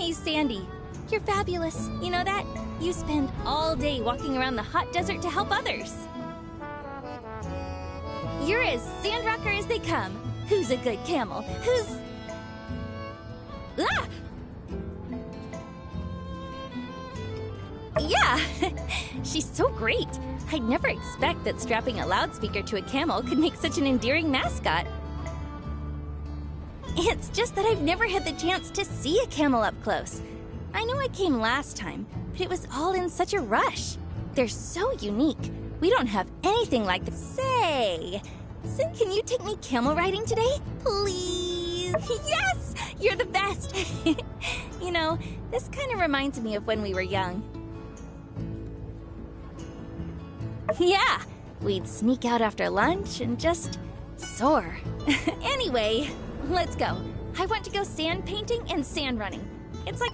Hey, Sandy. You're fabulous. You know that? You spend all day walking around the hot desert to help others. You're as Sandrocker as they come. Who's a good camel? Who's... Ah! Yeah, she's so great. I'd never expect that strapping a loudspeaker to a camel could make such an endearing mascot. It's just that I've never had the chance to see a camel up close. I know I came last time, but it was all in such a rush. They're so unique. We don't have anything like this. Say, Sin, can you take me camel riding today? Please? Yes! You're the best! You know, this kind of reminds me of when we were young. Yeah, we'd sneak out after lunch and just soar. Anyway, let's go. I want to go sand painting and sand running. It's like...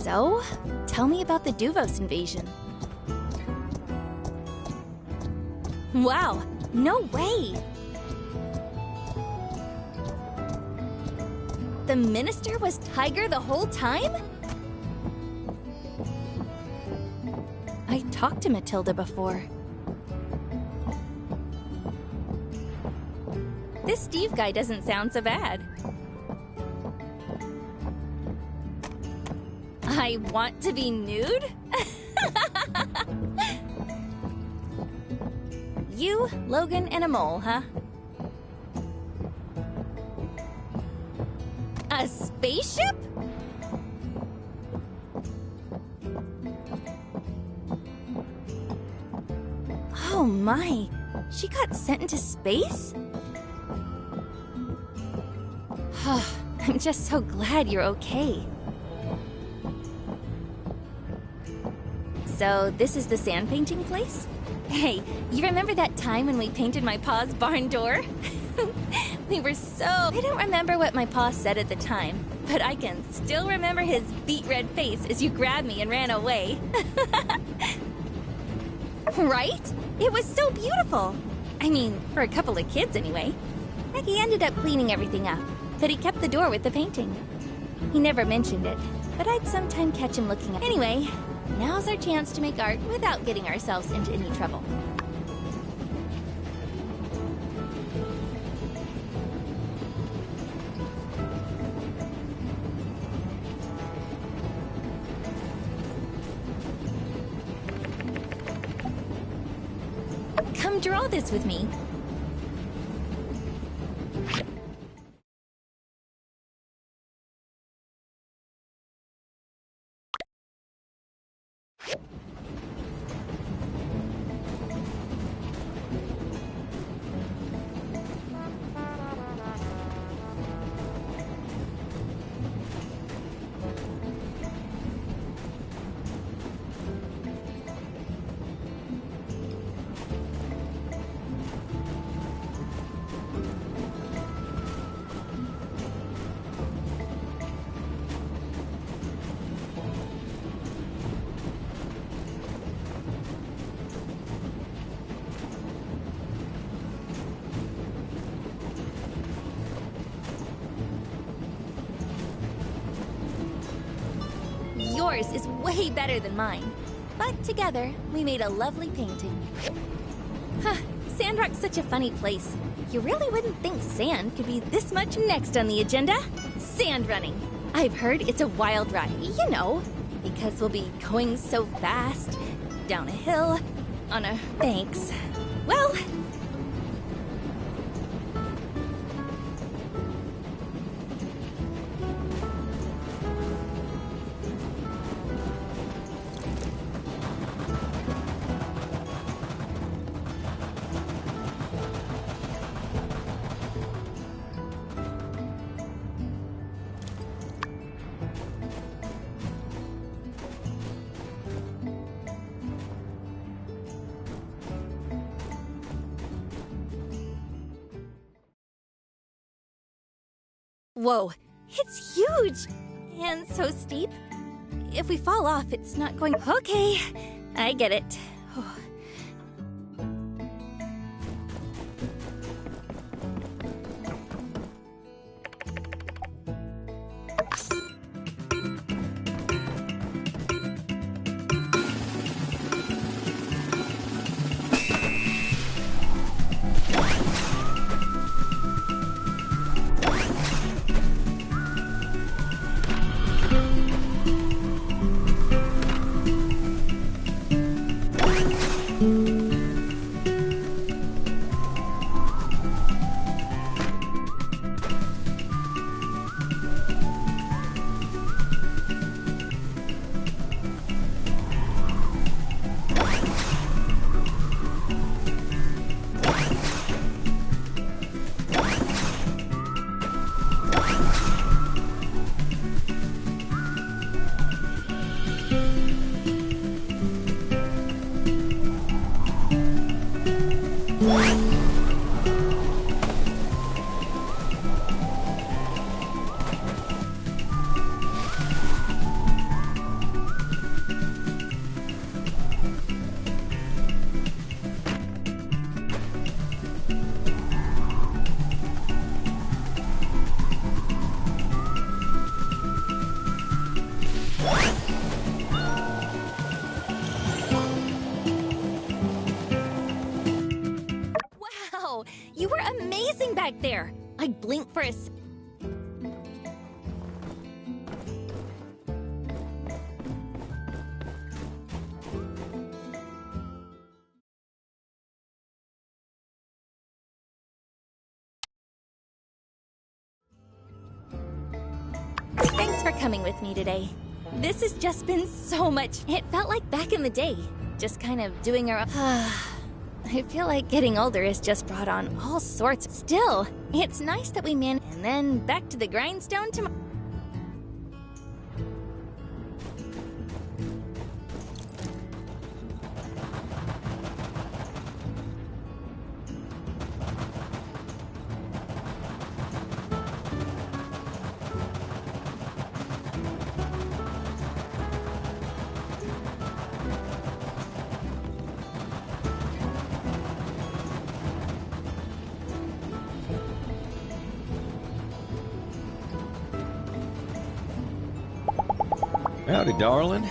So, tell me about the Duvos invasion. Wow, no way! The minister was Tiger the whole time? I talked to Matilda before. This Steve guy doesn't sound so bad. I want to be nude? You, Logan, and a mole, huh? A spaceship? Oh my, she got sent into space? I'm just so glad you're okay. So, this is the sand painting place? Hey, you remember that time when we painted my pa's barn door? We were so... I don't remember what my pa said at the time, but I can still remember his beet red face as you grabbed me and ran away. Right? It was so beautiful. I mean, for a couple of kids anyway. He ended up cleaning everything up, but he kept the door with the painting. He never mentioned it, but I'd sometime catch him looking at... Anyway, now's our chance to make art without getting ourselves into any trouble. Come draw this with me. Yours is way better than mine, but together we made a lovely painting. Huh, Sandrock's such a funny place. You really wouldn't think sand could be this much next on the agenda. Sand running. I've heard it's a wild ride, you know, because we'll be going so fast, down a hill, on a... Thanks. Well... Whoa, it's huge! And so steep. If we fall off, it's not going... Okay, I get it. Wow, you were amazing back there. I blinked for a Thanks for coming with me today. This has just been so much. It felt like back in the day, just kind of doing our I feel like getting older has just brought on all sorts. Still, it's nice that we and then back to the grindstone tomorrow. Howdy, darling.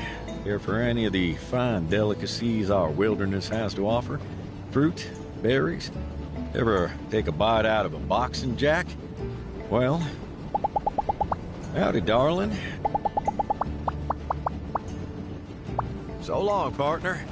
Here for any of the fine delicacies our wilderness has to offer? Fruit, berries? Ever take a bite out of a boxing jack? Well, howdy, darling. So long, partner.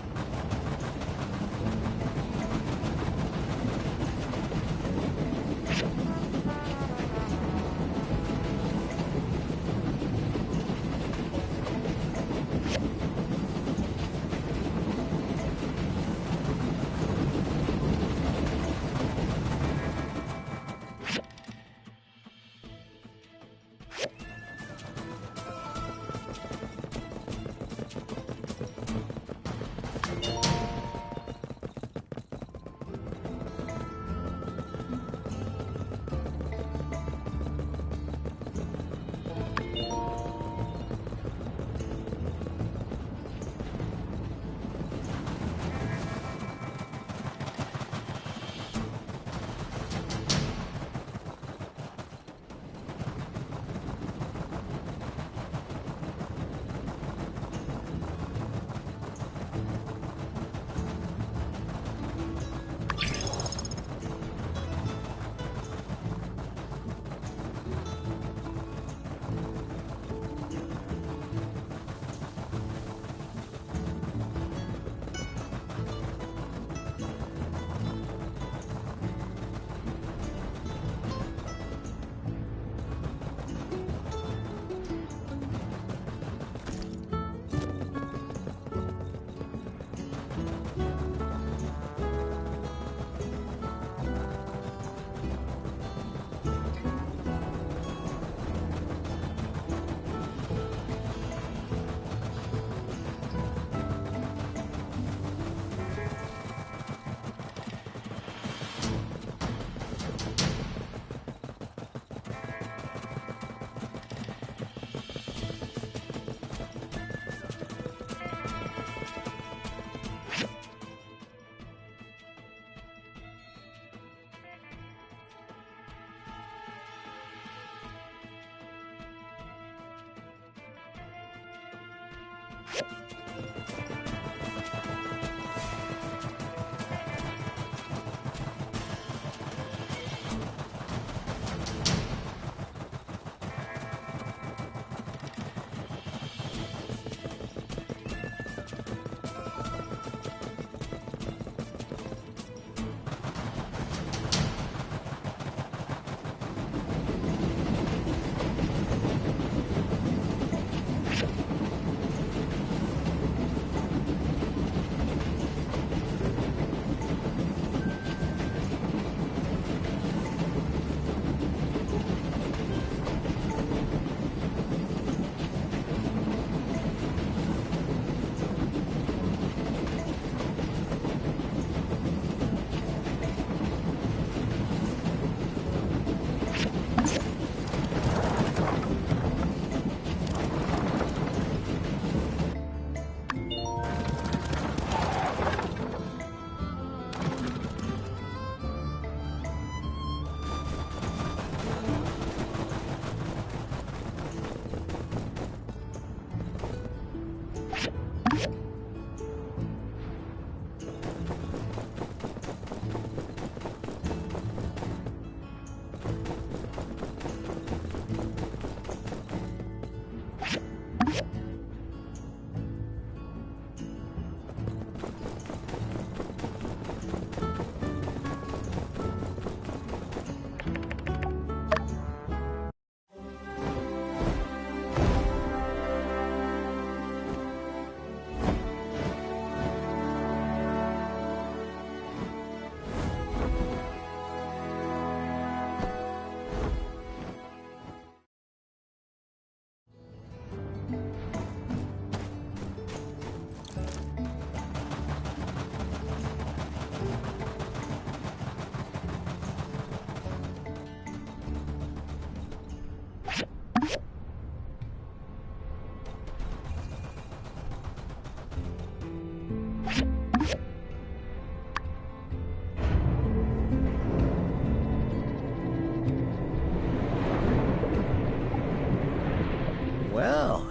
Well,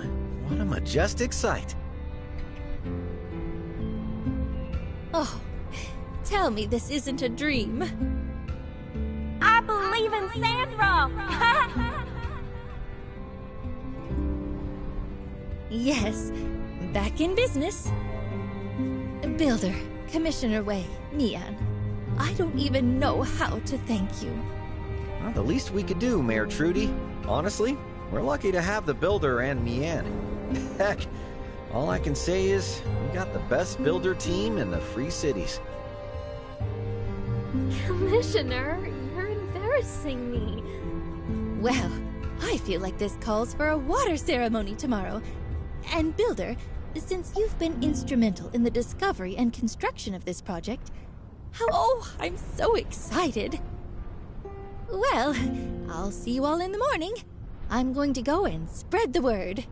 what a majestic sight. Oh, tell me this isn't a dream. I believe in Sandrock! Yes, back in business. Builder, Commissioner Wei, Mian, I don't even know how to thank you. Well, the least we could do, Mayor Trudy. Honestly, we're lucky to have the builder and Mian. Heck, all I can say is we got the best builder team in the Free Cities. Commissioner, you're embarrassing me. Well, I feel like this calls for a water ceremony tomorrow. And Builder, since you've been instrumental in the discovery and construction of this project, oh, I'm so excited. Well, I'll see you all in the morning. I'm going to go and spread the word.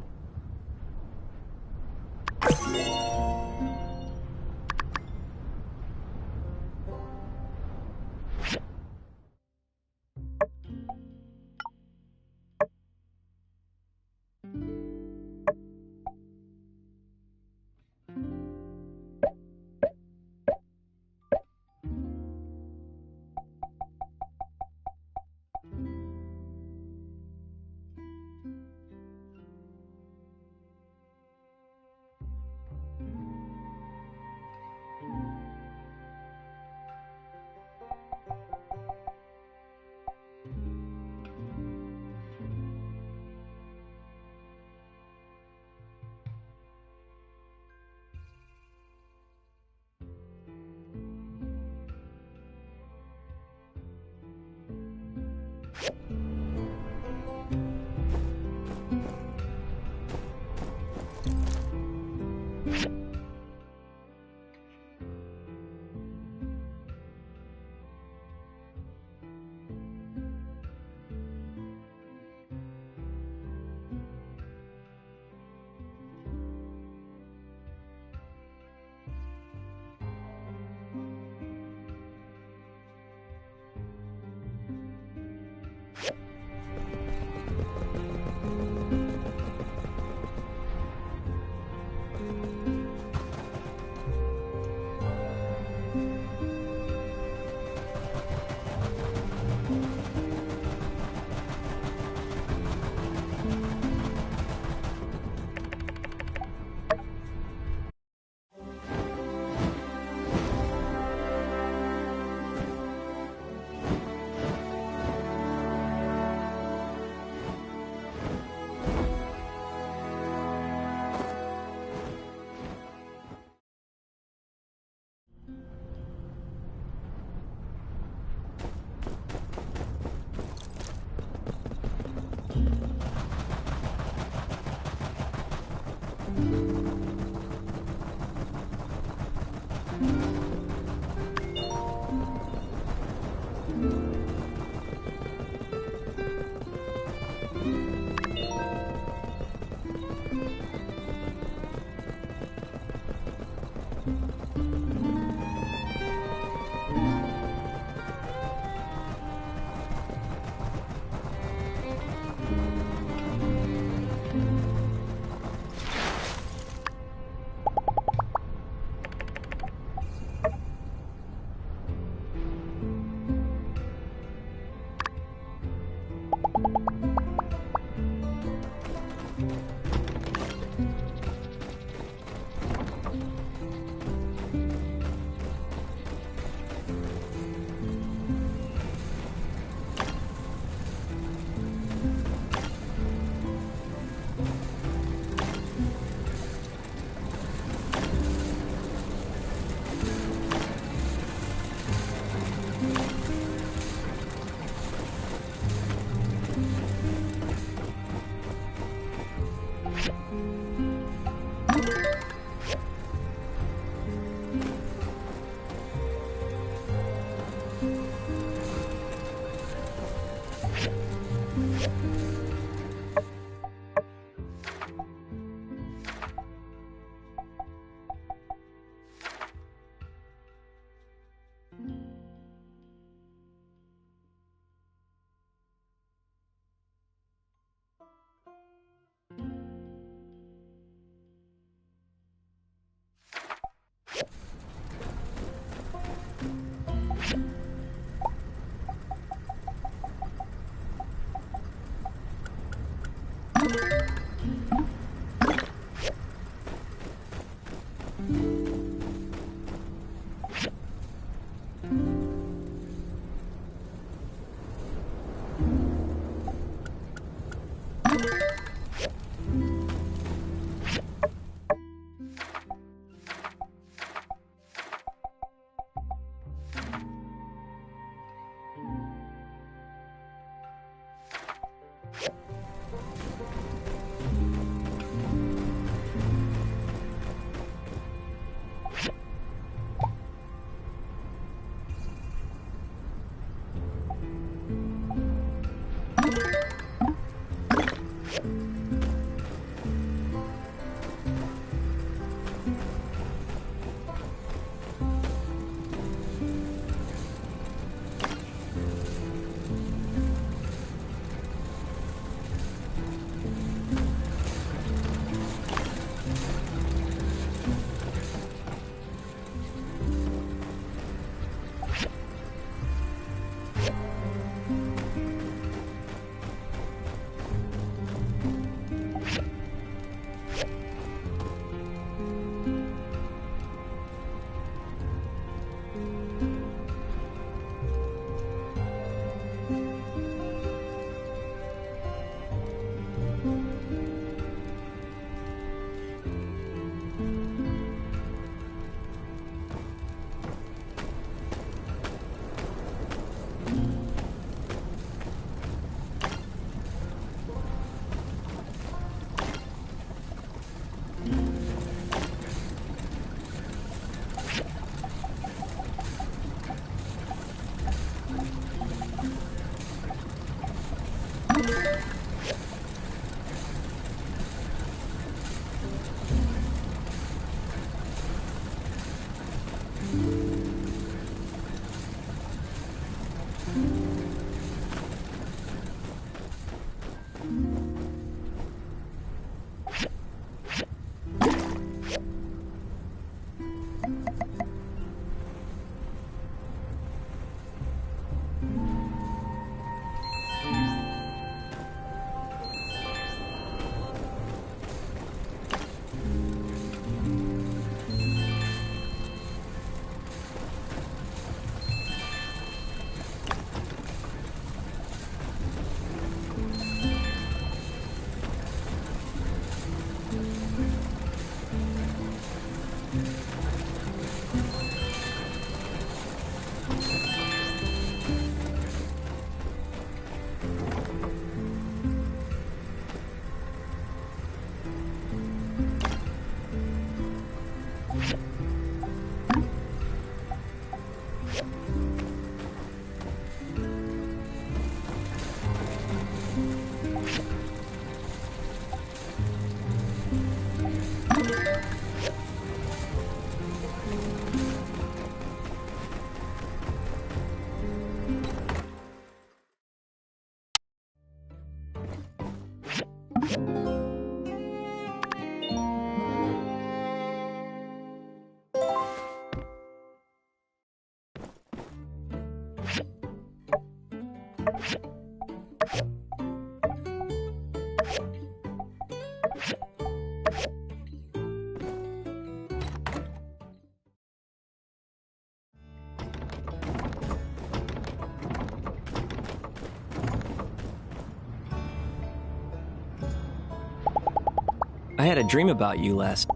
I had a dream about you last.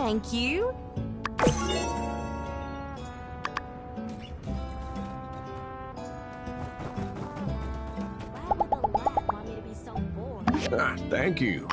Thank you. Why would the lab want me to be so bored? Thank you.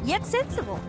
yet sensible.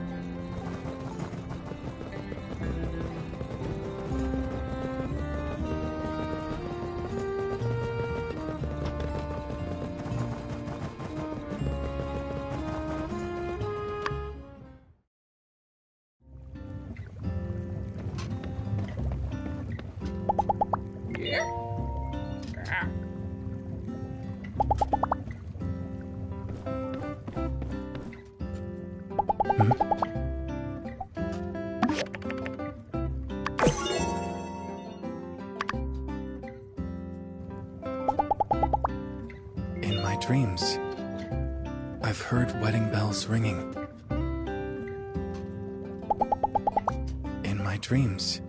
In my dreams, I've heard wedding bells ringing. In my dreams.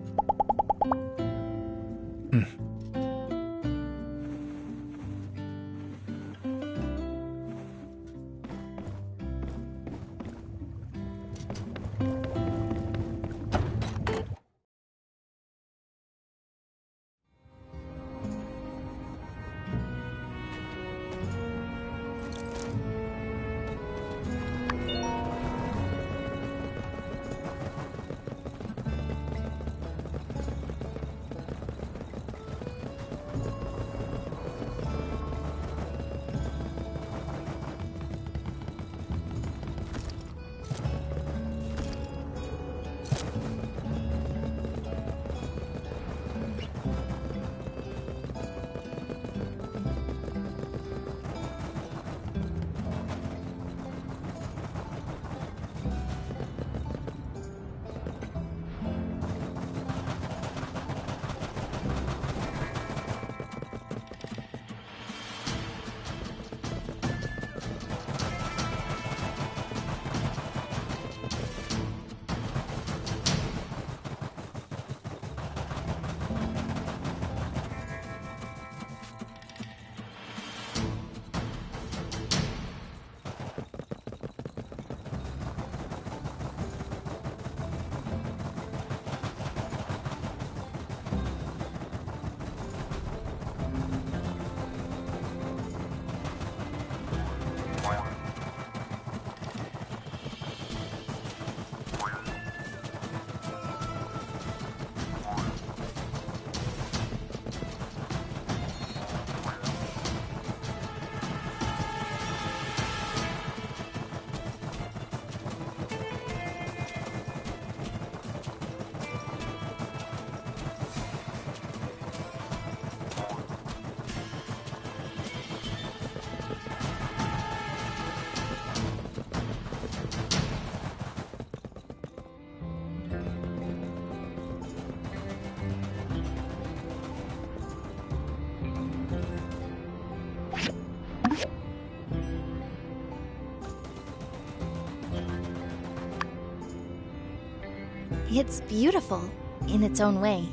It's beautiful in its own way,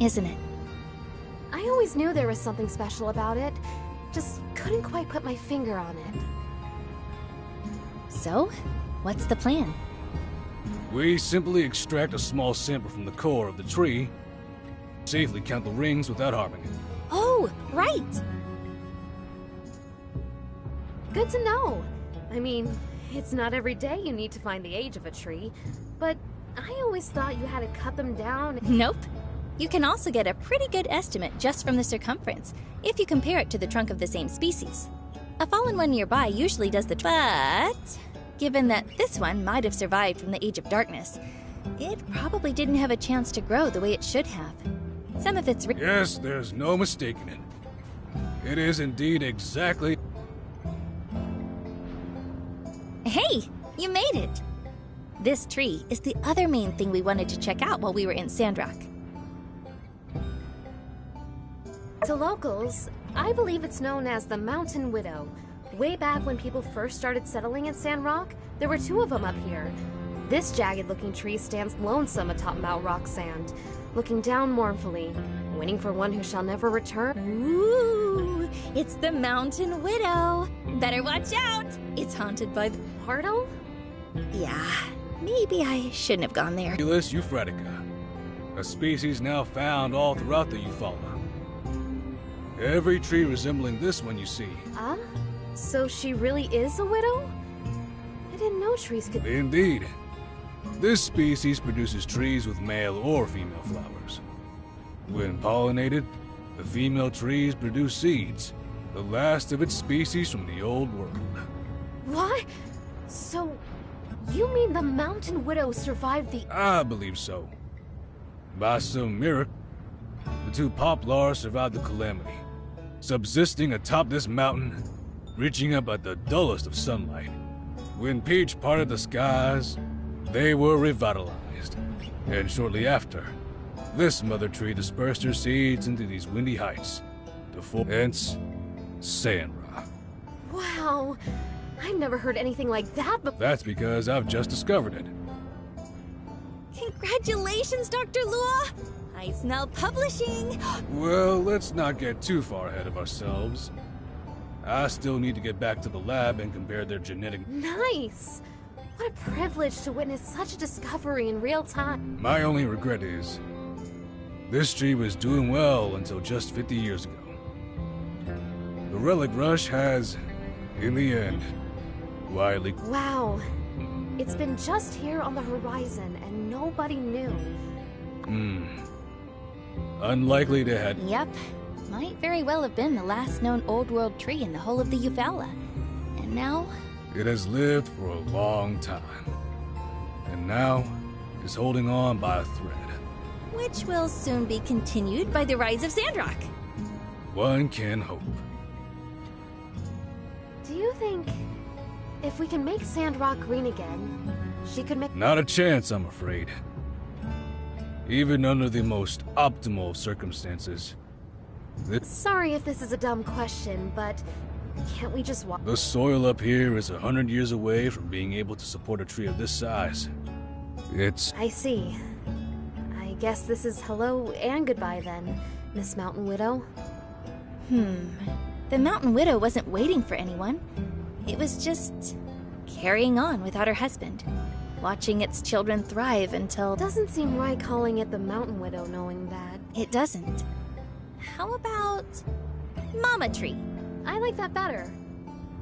isn't it? I always knew there was something special about it. Just couldn't quite put my finger on it. So, what's the plan? We simply extract a small sample from the core of the tree, safely count the rings without harming it. Oh, right! Good to know. I mean, it's not every day you need to find the age of a tree, but I always thought you had to cut them down. Nope. You can also get a pretty good estimate just from the circumference, if you compare it to the trunk of the same species. A fallen one nearby usually does the but given that this one might have survived from the Age of Darkness, it probably didn't have a chance to grow the way it should have. Some of its Yes, there's no mistaking it. It is indeed exactly... Hey! You made it! This tree is the other main thing we wanted to check out while we were in Sandrock. To locals, I believe it's known as the Mountain Widow. Way back when people first started settling in Sandrock, there were two of them up here. This jagged-looking tree stands lonesome atop Mount Rock Sand, looking down mournfully, waiting for one who shall never return. Ooh! It's the Mountain Widow! Better watch out! It's haunted by the... Pardo? Yeah, maybe I shouldn't have gone there. Ulus euphragtica, a species now found all throughout the Eufauna. Every tree resembling this one you see. So she really is a widow? I didn't know trees could... Indeed. This species produces trees with male or female flowers. When pollinated, the female trees produce seeds, the last of its species from the old world. What? So, you mean the Mountain Widow survived the... I believe so. By some miracle, the two poplars survived the calamity, subsisting atop this mountain, reaching up at the dullest of sunlight. When Peach parted the skies, they were revitalized. And shortly after, this mother tree dispersed her seeds into these windy heights, hence Sandrock. Wow, I've never heard anything like that before. That's because I've just discovered it. Congratulations, Dr. Lua! I smell publishing! Well, let's not get too far ahead of ourselves. I still need to get back to the lab and compare their genetic... Nice! What a privilege to witness such a discovery in real time. My only regret is, this tree was doing well until just 50 years ago. The relic rush has, in the end, widely... Wow. It's been just here on the horizon and nobody knew. Unlikely to have... Yep. Might very well have been the last known Old World tree in the whole of the Eufaula. And now... It has lived for a long time. And now, is holding on by a thread. Which will soon be continued by the rise of Sandrock. One can hope. Do you think if we can make Sandrock green again, she could make... Not a chance, I'm afraid. Even under the most optimal of circumstances. Sorry if this is a dumb question, but can't we just walk... The soil up here is 100 years away from being able to support a tree of this size. It's... I see. I guess this is hello and goodbye then, Miss Mountain Widow. The Mountain Widow wasn't waiting for anyone. It was just carrying on without her husband, watching its children thrive until... Doesn't seem right calling it the Mountain Widow knowing that. It doesn't. How about Mama Tree? I like that better.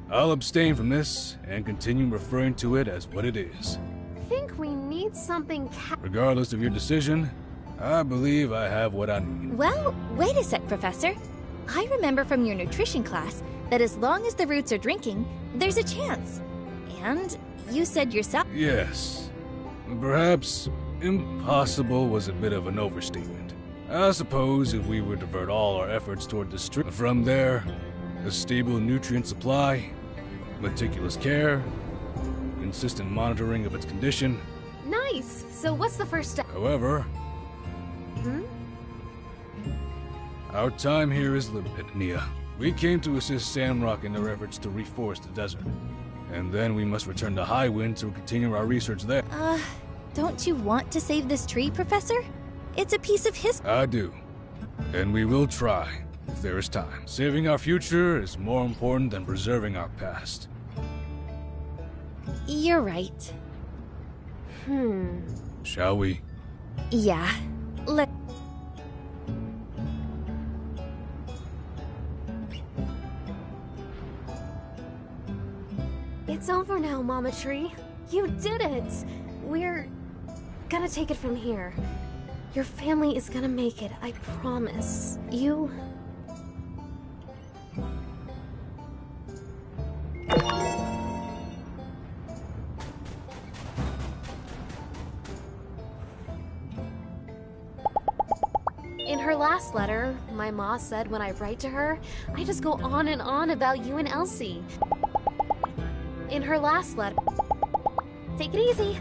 I'll abstain from this and continue referring to it as what it is. Think we need something Regardless of your decision, I believe I have what I need. Well, wait a sec, Professor. I remember from your nutrition class that as long as the roots are drinking, there's a chance. And you said yourself... Yes. Perhaps impossible was a bit of an overstatement. I suppose if we were to divert all our efforts toward the stream, from there, a stable nutrient supply, meticulous care, consistent monitoring of its condition. Nice! So what's the first step? However, our time here is limited, Nia. We came to assist Sandrock in their efforts to reforest the desert. And then we must return to Highwind to continue our research there. Don't you want to save this tree, Professor? It's a piece of history. I do. And we will try, if there is time. Saving our future is more important than preserving our past. You're right. Shall we? Yeah. It's over now, Mama Tree. You did it! We're gonna take it from here. Your family is gonna make it, I promise. You... In her last letter, my ma said when I write to her, I just go on and on about you and Elsie. In her last letter... Take it easy.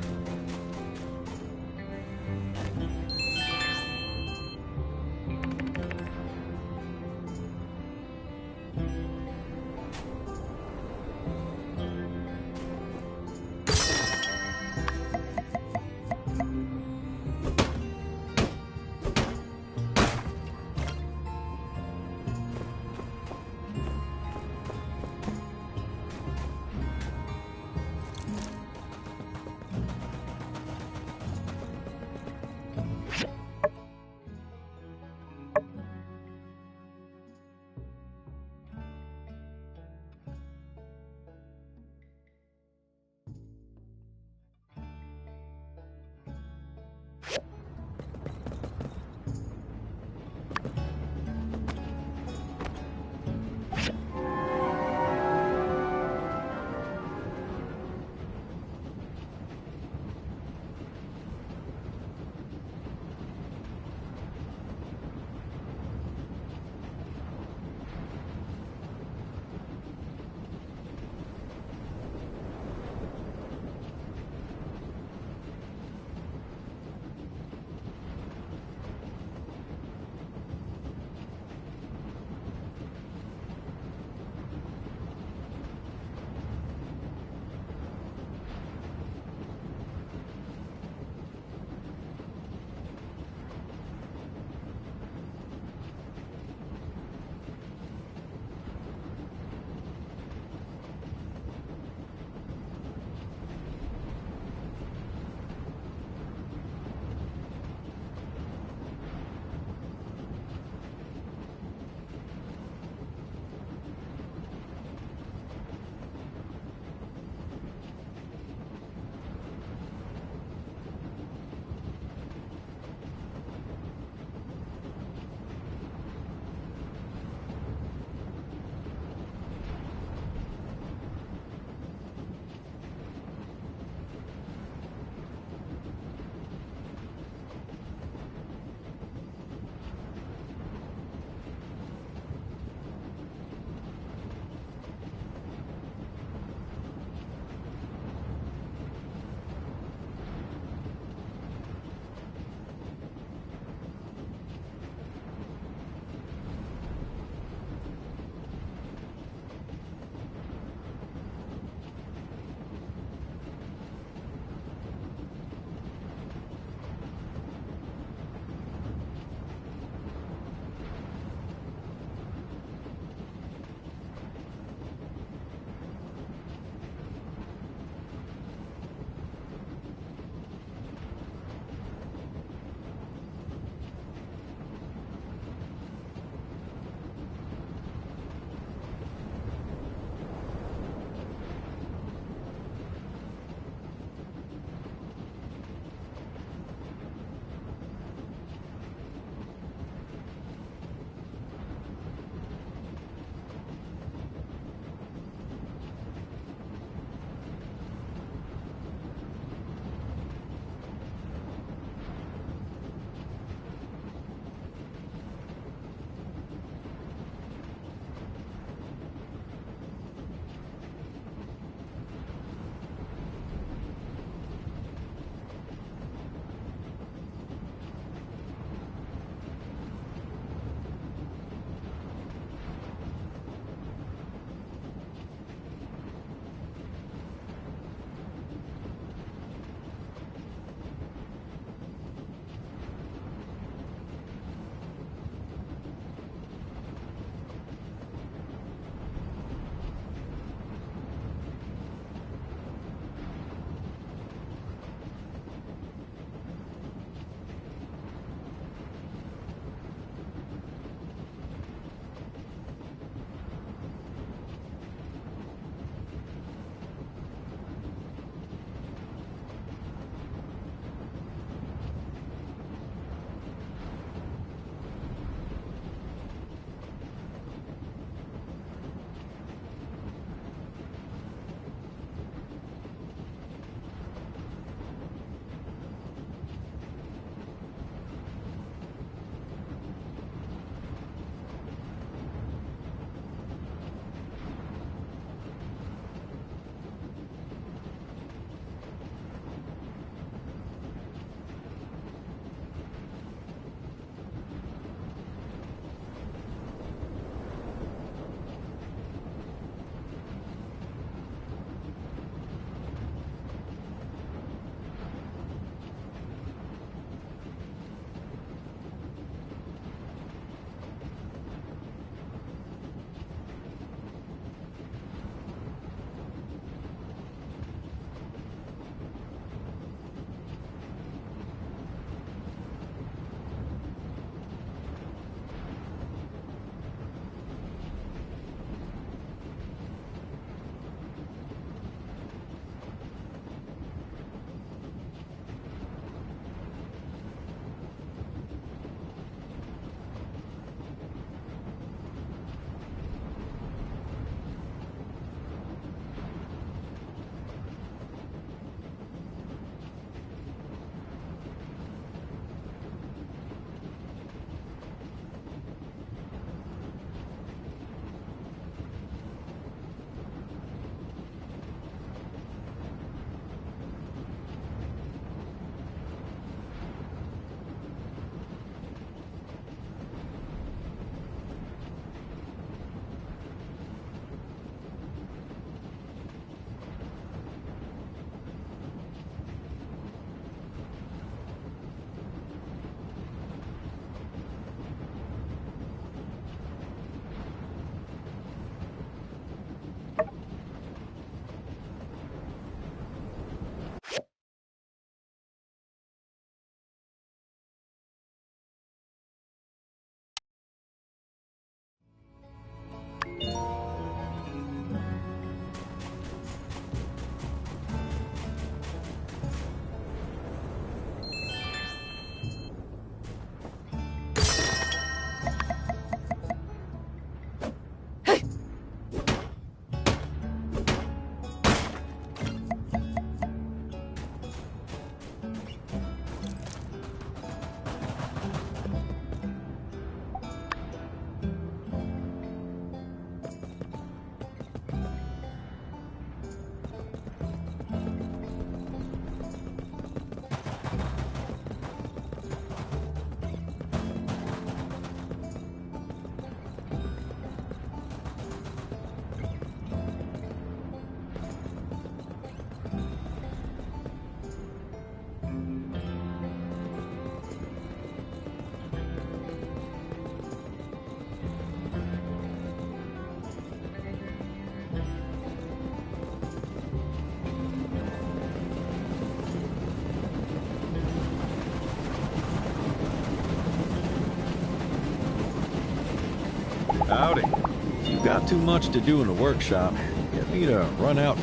got too much to do in the workshop. Get me to run out.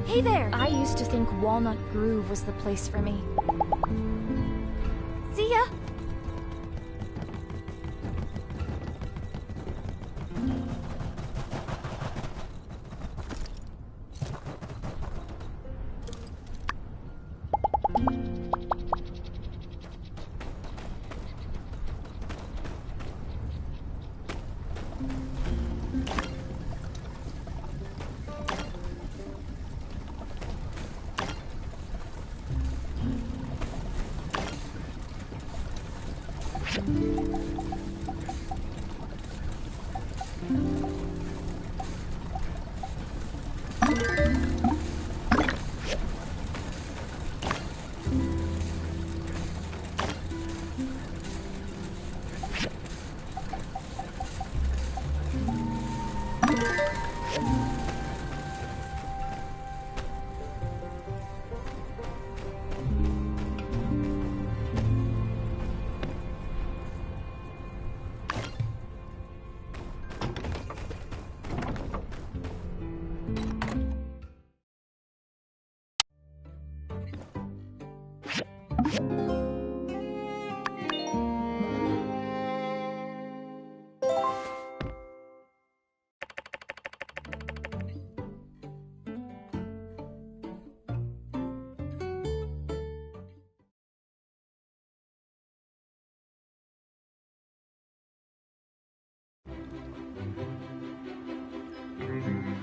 Hey there! I used to think Walnut Grove was the place for me. See ya!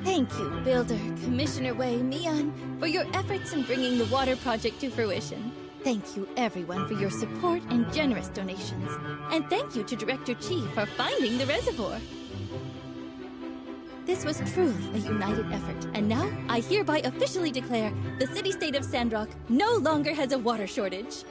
Thank you, Builder, Commissioner Wei, Mian, for your efforts in bringing the water project to fruition. Thank you, everyone, for your support and generous donations. And thank you to Director Chi for finding the reservoir. This was truly a united effort, and now I hereby officially declare the city-state of Sandrock no longer has a water shortage.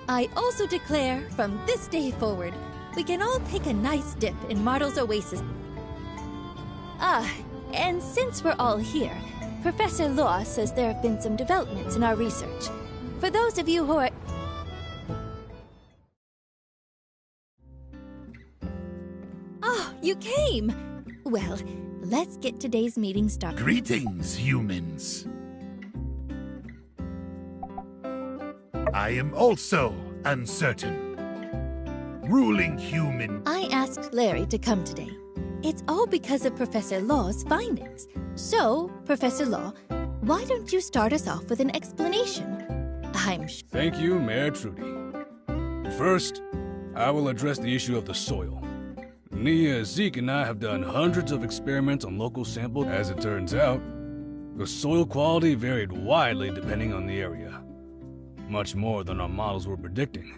I also declare, from this day forward, we can all take a nice dip in Martel's Oasis. Ah, and since we're all here, Professor Law says there have been some developments in our research. For those of you who are... Oh, you came! Well, let's get today's meeting started. Greetings, humans. I am also uncertain. Ruling human. I asked Larry to come today. It's all because of Professor Law's findings. So, Professor Law, why don't you start us off with an explanation? I'm sure... Thank you, Mayor Trudy. First, I will address the issue of the soil. Nia, Zeke, and I have done hundreds of experiments on local samples. As it turns out, the soil quality varied widely depending on the area, much more than our models were predicting.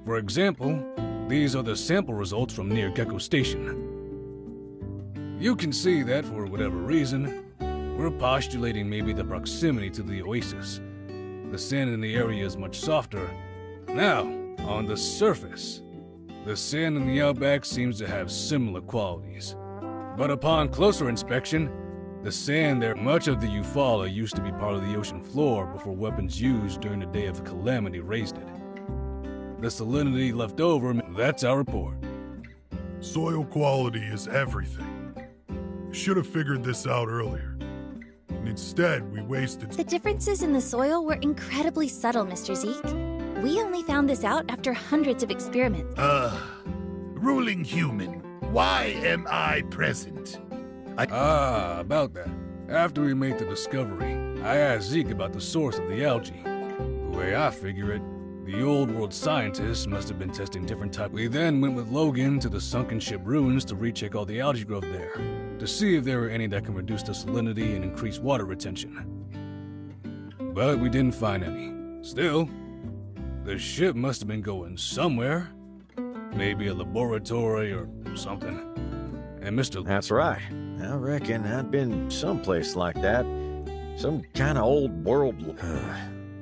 For example, these are the sample results from near Gecko Station. You can see that, for whatever reason, we're postulating maybe the proximity to the oasis. The sand in the area is much softer. Now, on the surface, the sand in the outback seems to have similar qualities. But upon closer inspection, the sand there, much of the Eufaula used to be part of the ocean floor before weapons used during the Day of Calamity raised it. The salinity left over, that's our report. Soil quality is everything. Should have figured this out earlier. And instead, we wasted... The differences in the soil were incredibly subtle, Mr. Zeke. We only found this out after hundreds of experiments. Ruling human, why am I present? About that. After we made the discovery, I asked Zeke about the source of the algae. The way I figure it, the old world scientists must have been testing different types. We then went with Logan to the sunken ship ruins to recheck all the algae growth there, to see if there were any that can reduce the salinity and increase water retention. But we didn't find any. Still, the ship must have been going somewhere. Maybe a laboratory or something. And Mr. That's right. I reckon I'd been someplace like that. Some kind of old world.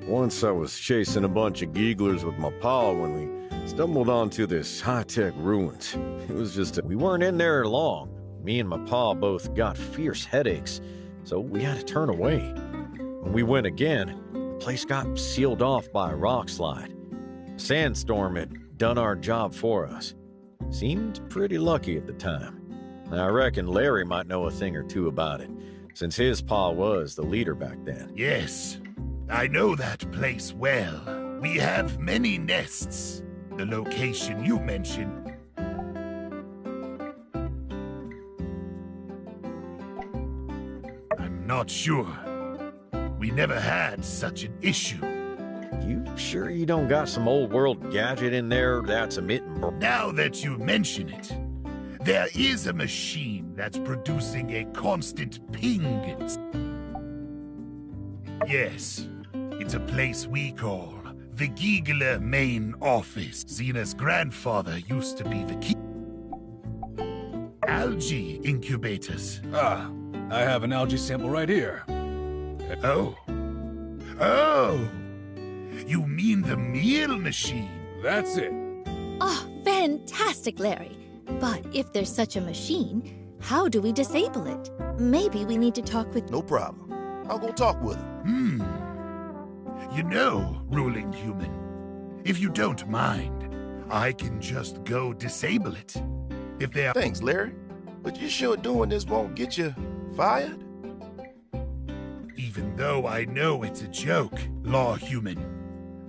Once I was chasing a bunch of geeglers with my pa when we stumbled onto this high-tech ruins. It was just we weren't in there long. Me and my pa both got fierce headaches, so we had to turn away. When we went again, the place got sealed off by a rock slide. A sandstorm had done our job for us. Seemed pretty lucky at the time. I reckon Larry might know a thing or two about it, since his pa was the leader back then. Yes, I know that place well. We have many nests. The location you mentioned. I'm not sure. We never had such an issue. You sure you don't got some old world gadget in there that's emitting... Now that you mention it, there is a machine that's producing a constant ping. Yes, it's a place we call the Giegler main office. Zena's grandfather used to be the key. Algae incubators. I have an algae sample right here. Oh, you mean the meal machine? That's it. Oh, fantastic, Larry. But if there's such a machine, how do we disable it? Maybe we need to talk with... No problem. I'll go talk with him. You know, ruling human, if you don't mind, I can just go disable it. If they are... Thanks, Larry. But you sure doing this won't get you fired? Even though I know it's a joke, law human,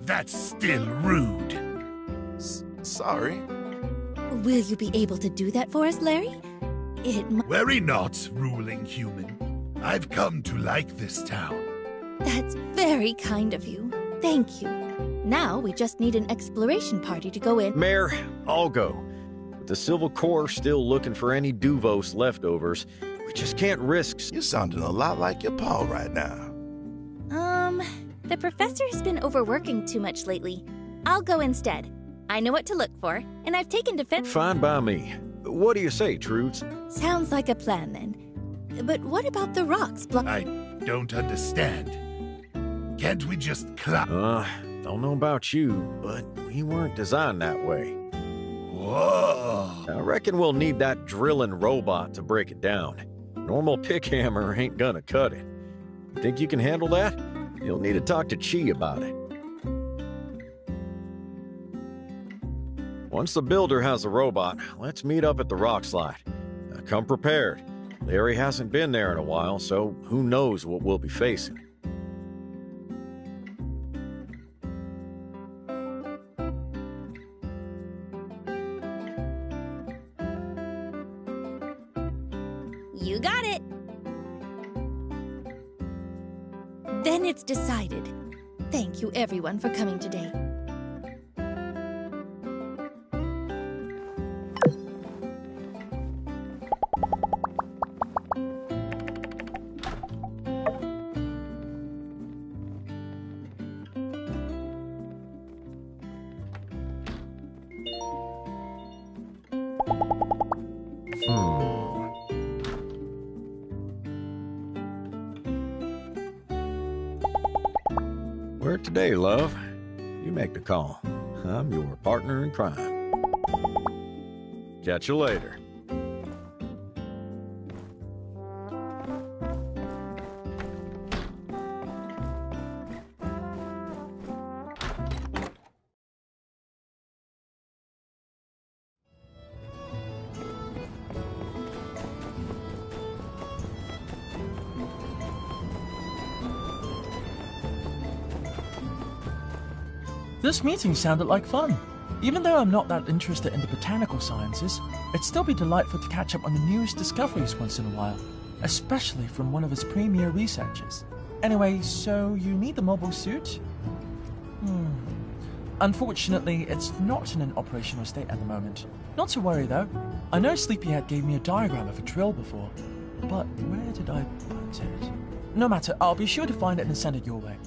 that's still rude. Sorry. Will you be able to do that for us, Larry? Worry not, ruling human. I've come to like this town. That's very kind of you. Thank you. Now we just need an exploration party to go in. Mayor, I'll go. With the Civil Corps still looking for any Duvos leftovers, we just can't risk... You're sounding a lot like your pa right now. The professor has been overworking too much lately. I'll go instead. I know what to look for, and I've taken defense... Fine by me. What do you say, Trudes? Sounds like a plan, then. But what about the rocks I don't understand. Can't we just climb? Don't know about you, but we weren't designed that way. Whoa! I reckon we'll need that drilling robot to break it down. Normal pick hammer ain't gonna cut it. Think you can handle that? You'll need to talk to Chi about it. Once the builder has the robot, let's meet up at the rock slide. Now come prepared. Larry hasn't been there in a while, so who knows what we'll be facing. You got it! Then it's decided. Thank you everyone for coming today. Where today, love? You make the call. I'm your partner in crime. Catch you later. This meeting sounded like fun. Even though I'm not that interested in the botanical sciences, it'd still be delightful to catch up on the newest discoveries once in a while, especially from one of his premier researchers. Anyway, so you need the mobile suit? Unfortunately, it's not in an operational state at the moment. Not to worry though. I know Sleepyhead gave me a diagram of a drill before, but where did I put it? No matter, I'll be sure to find it and send it your way.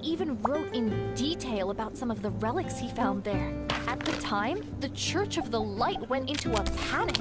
even wrote in detail about some of the relics he found there. At the time, the Church of the Light went into a panic.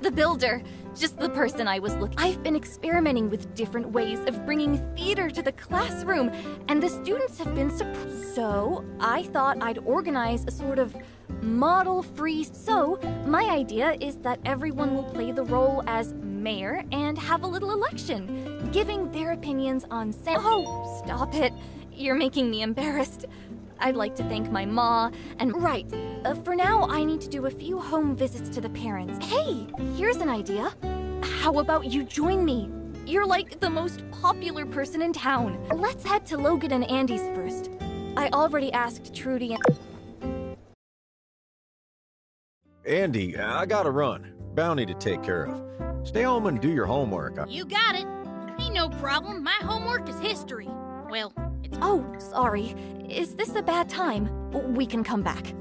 The builder, just the person I was looking. I've been experimenting with different ways of bringing theater to the classroom, and the students have been so I thought I'd organize a sort of model-free. So my idea is that everyone will play the role as mayor and have a little election, giving their opinions on Oh, stop it. You're making me embarrassed. I'd like to thank my ma, and for now I need to do a few home visits to the parents. Hey, here's an idea. How about you join me? You're like the most popular person in town. Let's head to Logan and Andy's first. I already asked Trudy and... Andy, I gotta run. Bounty to take care of. Stay home and do your homework. You got it. Ain't no problem. My homework is history. Well, it's... Oh, sorry. Is this a bad time? We can come back.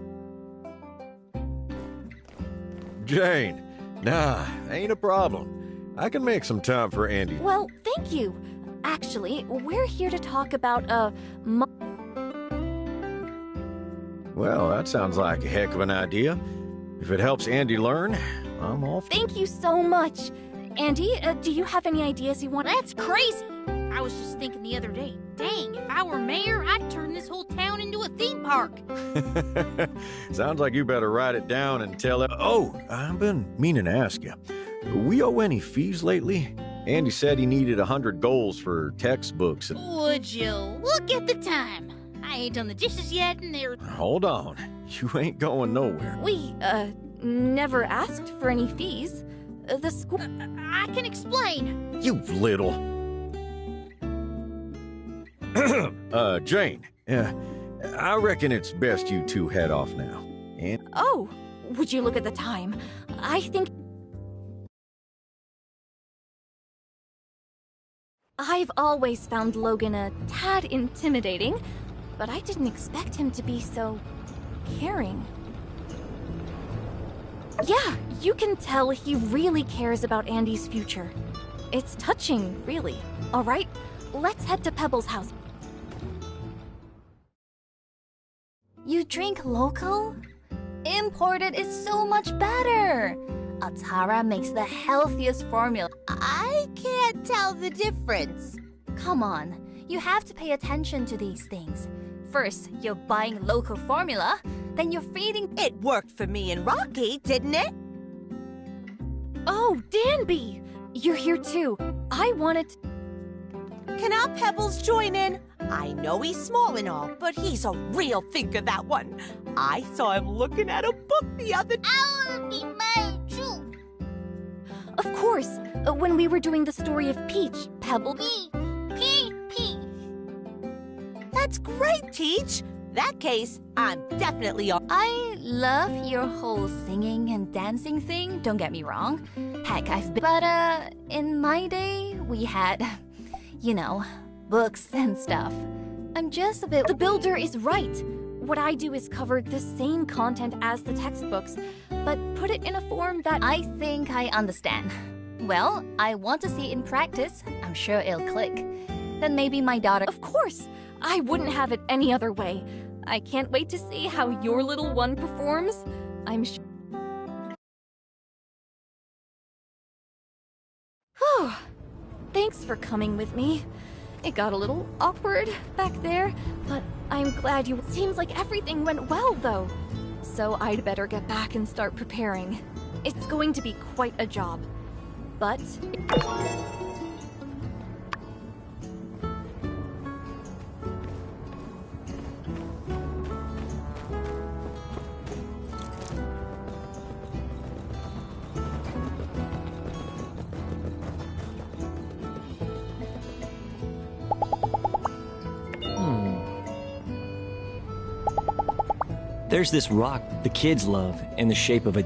Jane, nah, ain't a problem. I can make some time for Andy. Well, thank you. Actually, we're here to talk about, Well, that sounds like a heck of an idea. If it helps Andy learn, I'm all for it. Thank you so much. Andy, do you have any ideas you want? That's crazy. I was just thinking the other day, dang, if I were mayor, I'd turn this whole town into a theme park. Sounds like you better write it down and tell it. Oh, I've been meaning to ask you. We owe any fees lately? Andy said he needed 100 goals for textbooks. Would you look at the time? I ain't done the dishes yet, and they're... Hold on. You ain't going nowhere. We, never asked for any fees. The school... I can explain. You little... Jane, I reckon it's best you two head off now. And Oh, would you look at the time? I think... I've always found Logan a tad intimidating, but I didn't expect him to be so caring. Yeah, you can tell he really cares about Andy's future. It's touching, really. All right, let's head to Pebble's house. You drink local? Imported is so much better. Atara makes the healthiest formula. I can't tell the difference. Come on, you have to pay attention to these things. First, you're buying local formula, then you're feeding... It worked for me and Rocky, didn't it? Oh, Danby! You're here too. I wanted to... Can our Pebbles join in? I know he's small and all, but he's a real thinker, that one. I saw him looking at a book the other day. I wanna be mayor too. Of course, when we were doing the story of Peach, Pebble... Peach. That's great, Teach. That case, I'm definitely on. I love your whole singing and dancing thing, don't get me wrong. Heck, I've been... But, in my day, we had, you know, books and stuff. I'm just a bit... The builder is right. What I do is cover the same content as the textbooks, but put it in a form that... I think I understand. Well, I want to see it in practice. I'm sure it'll click. Then maybe my daughter... Of course! I wouldn't have it any other way. I can't wait to see how your little one performs. I'm sure... Whew. Thanks for coming with me. It got a little awkward back there, but I'm glad you... Seems like everything went well, though. so I'd better get back and start preparing. It's going to be quite a job. But... There's this rock the kids love in the shape of a...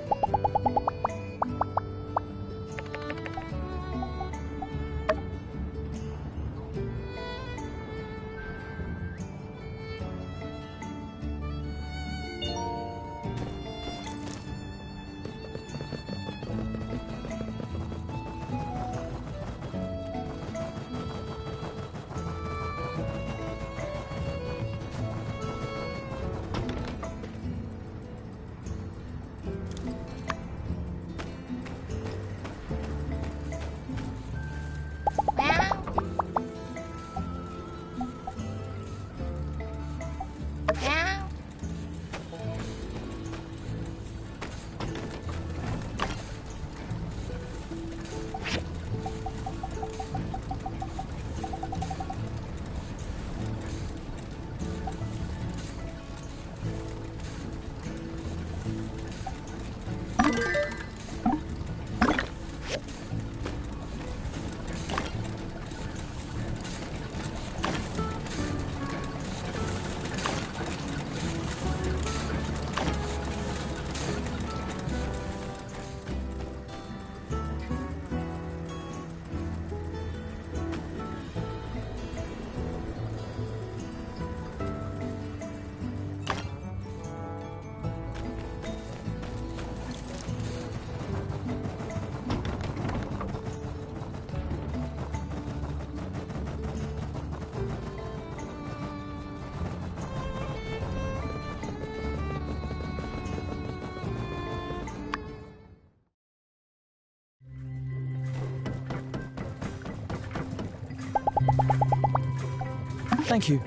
Thank you.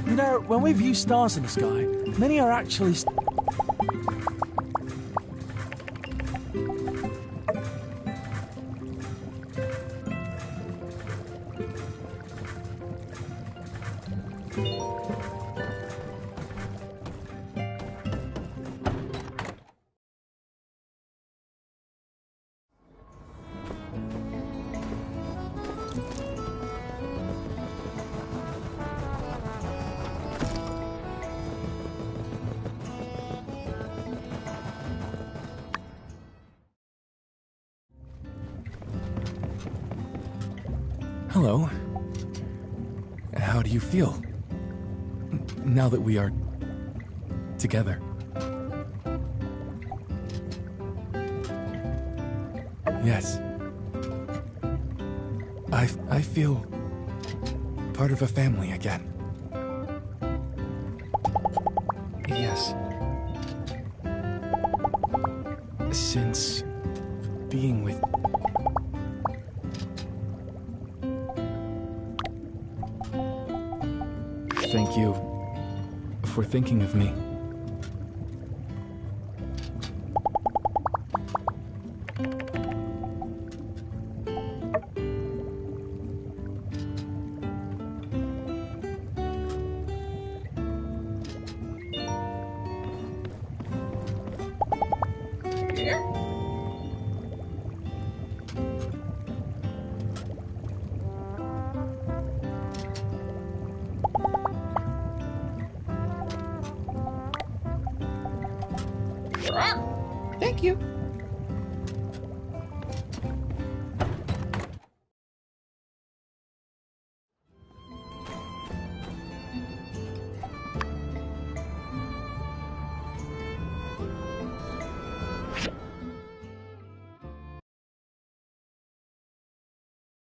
You know, when we view stars in the sky, many are actually... Hello. How do you feel? Now that we are together. Yes. I feel part of a family again. Yes. Since being with... Thank you for thinking of me. Thank you.